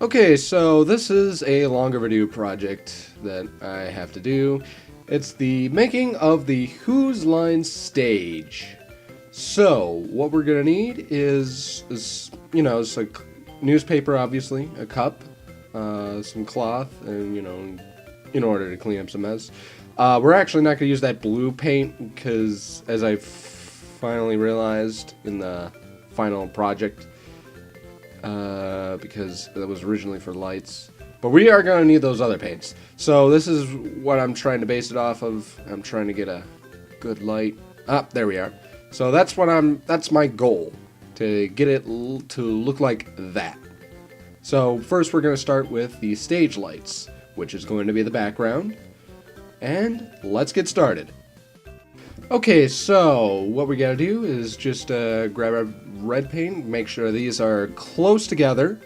Okay, so this is a longer video project that I have to do. It's the making of the Whose Line stage. So, what we're gonna need is it's a newspaper, obviously, a cup, some cloth, and, in order to clean up some mess. We're actually not gonna use that blue paint because, as I finally realized in the final project, because that was originally for lights. But we are going to need those other paints. So this is what I'm trying to base it off of. I'm trying to get a good light. Ah, there we are. So that's my goal, to get it to look like that. So first we're going to start with the stage lights, which is going to be the background. And let's get started. Okay, so what we gotta do is just grab our red paint, make sure these are close together,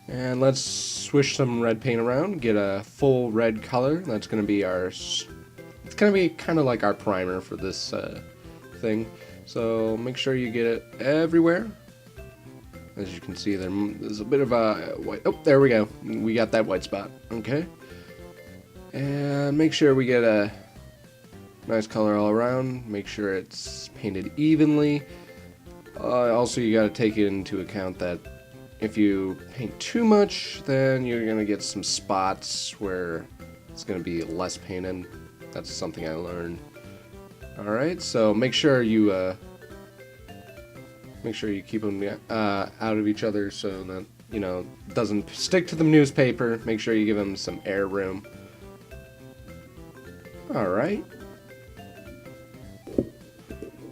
and let's swish some red paint around, get a full red color. That's gonna be it's gonna be kind of like our primer for this thing. So make sure you get it everywhere. As you can see, there's a bit of a white. Oh, there we go. We got that white spot. Okay, and make sure we get a nice color all around. Make sure it's painted evenly. Also, you got to take into account that if you paint too much, then you're going to get some spots where it's going to be less painted. That's something I learned. Alright, so make sure you keep them out of each other so that, it doesn't stick to the newspaper. Make sure you give them some air room. Alright.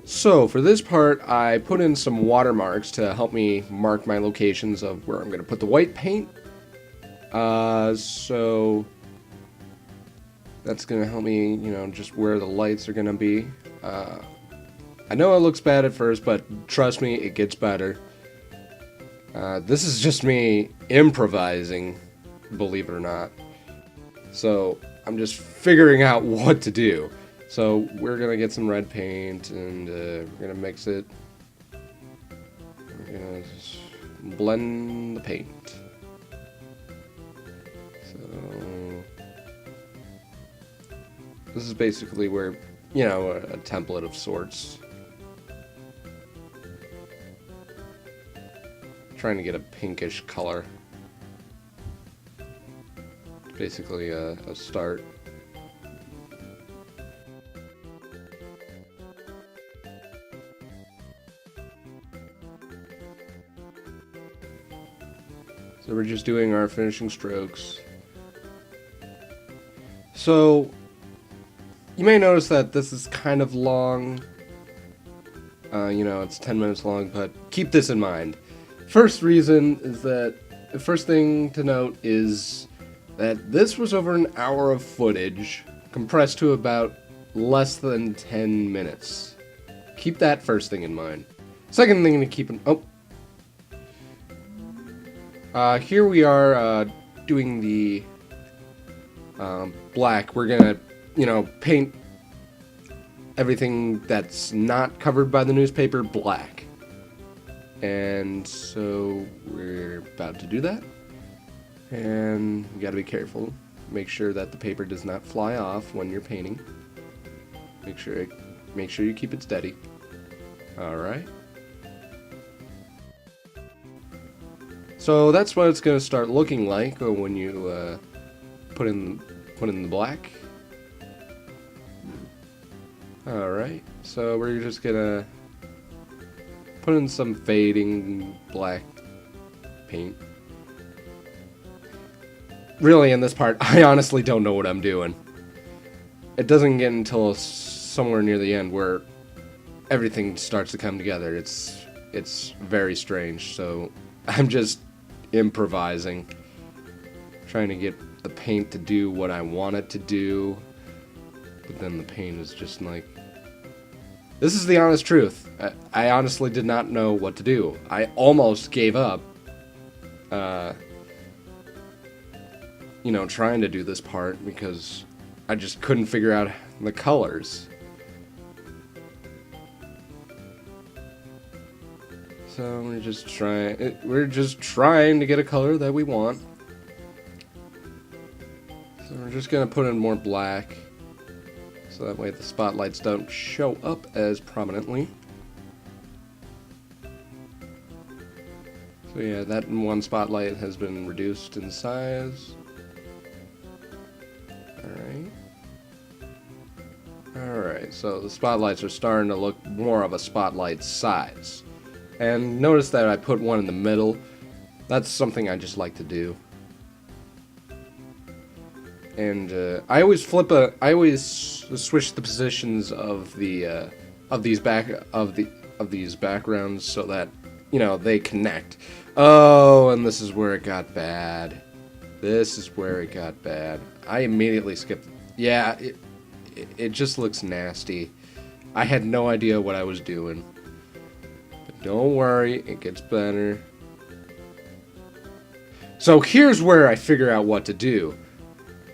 So for this part, I put in some watermarks to help me mark my locations of where I'm going to put the white paint. So that's going to help me, just where the lights are going to be. I know it looks bad at first, but trust me, it gets better. This is just me improvising, believe it or not. So I'm just figuring out what to do. So we're gonna get some red paint and we're gonna mix it. We're gonna just blend the paint. So this is basically where, a template of sorts. Trying to get a pinkish color. Basically a start. So we're just doing our finishing strokes. So you may notice that this is kind of long. It's 10 minutes long, but keep this in mind. First reason is that the first thing to note is that this was over an hour of footage compressed to about less than 10 minutes. Keep that first thing in mind. Second thing to keep in... here we are doing the black. We're gonna, paint everything that's not covered by the newspaper black. And so we're about to do that. And you gotta be careful. Make sure that the paper does not fly off when you're painting. Make sure you keep it steady. Alright. So that's what it's going to start looking like when you put in the black. Alright, so we're just going to put in some fading black paint. Really, in this part, I honestly don't know what I'm doing. It doesn't get until somewhere near the end where everything starts to come together. It's very strange, so I'm just improvising, trying to get the paint to do what I want it to do, but then the paint is just like... This is the honest truth. I honestly did not know what to do. I almost gave up, trying to do this part because I just couldn't figure out the colors. So we're just trying to get a color that we want. So we're just gonna put in more black, so that way the spotlights don't show up as prominently. So yeah, that one spotlight has been reduced in size. Alright, so the spotlights are starting to look more of a spotlight size. And notice that I put one in the middle. That's something I just like to do. And I always switch the positions of the these backgrounds so that, you know, they connect. Oh, and this is where it got bad. This is where it got bad. I immediately skipped. Yeah, it just looks nasty. I had no idea what I was doing. But don't worry, it gets better. So here's where I figure out what to do.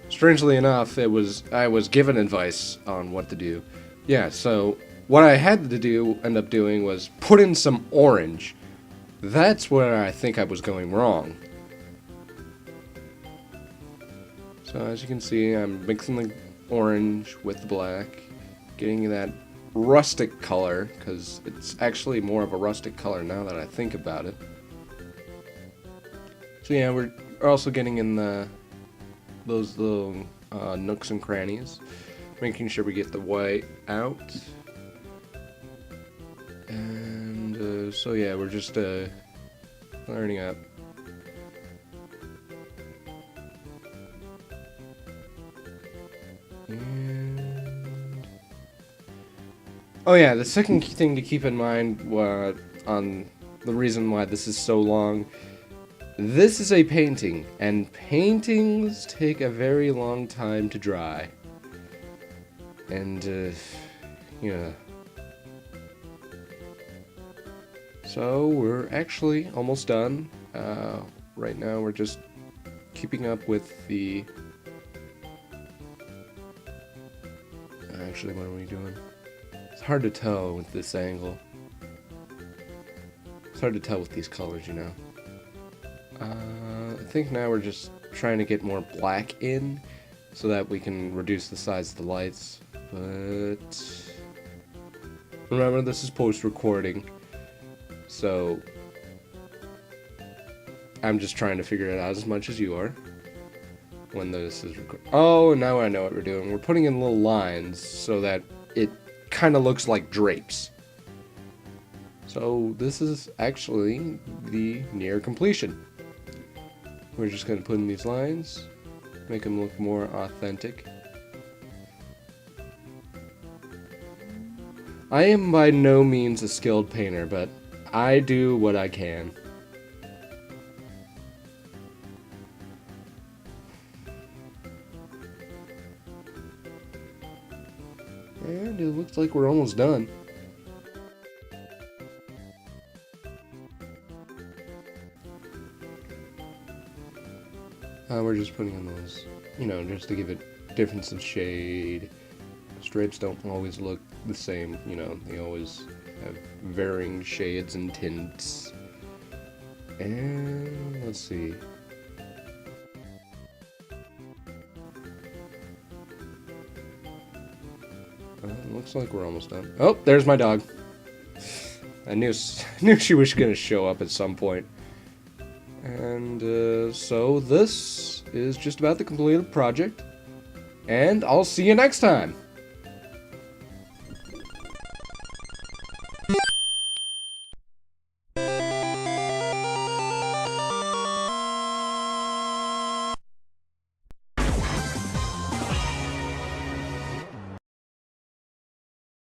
Strangely enough, I was given advice on what to do. Yeah, so what I had to end up doing was put in some orange. That's where I think I was going wrong. So as you can see, I'm mixing the orange with the black, getting that rustic color, because it's actually more of a rustic color now that I think about it. So yeah, we're also getting in those little nooks and crannies, making sure we get the white out. And so yeah, we're just learning up. And oh yeah, the second thing to keep in mind on the reason why this is so long, this is a painting, and paintings take a very long time to dry. And yeah. So we're actually almost done. Right now we're just keeping up with the... Actually, what are we doing? It's hard to tell with this angle. It's hard to tell with these colors, you know. I think now we're just trying to get more black in so that we can reduce the size of the lights. But remember, this is post-recording, so I'm just trying to figure it out as much as you are when this is recorded. Oh, now I know what we're doing. We're putting in little lines so that it kind of looks like drapes. So this is actually the near completion. We're just going to put in these lines, make them look more authentic. I am by no means a skilled painter, but I do what I can. And it looks like we're almost done. We're just putting in those, you know, just to give it difference of shade. Stripes don't always look the same, you know, they always have varying shades and tints. And let's see. Looks like we're almost done. Oh, there's my dog. I knew she was gonna show up at some point. And so this is just about the completed project, and I'll see you next time.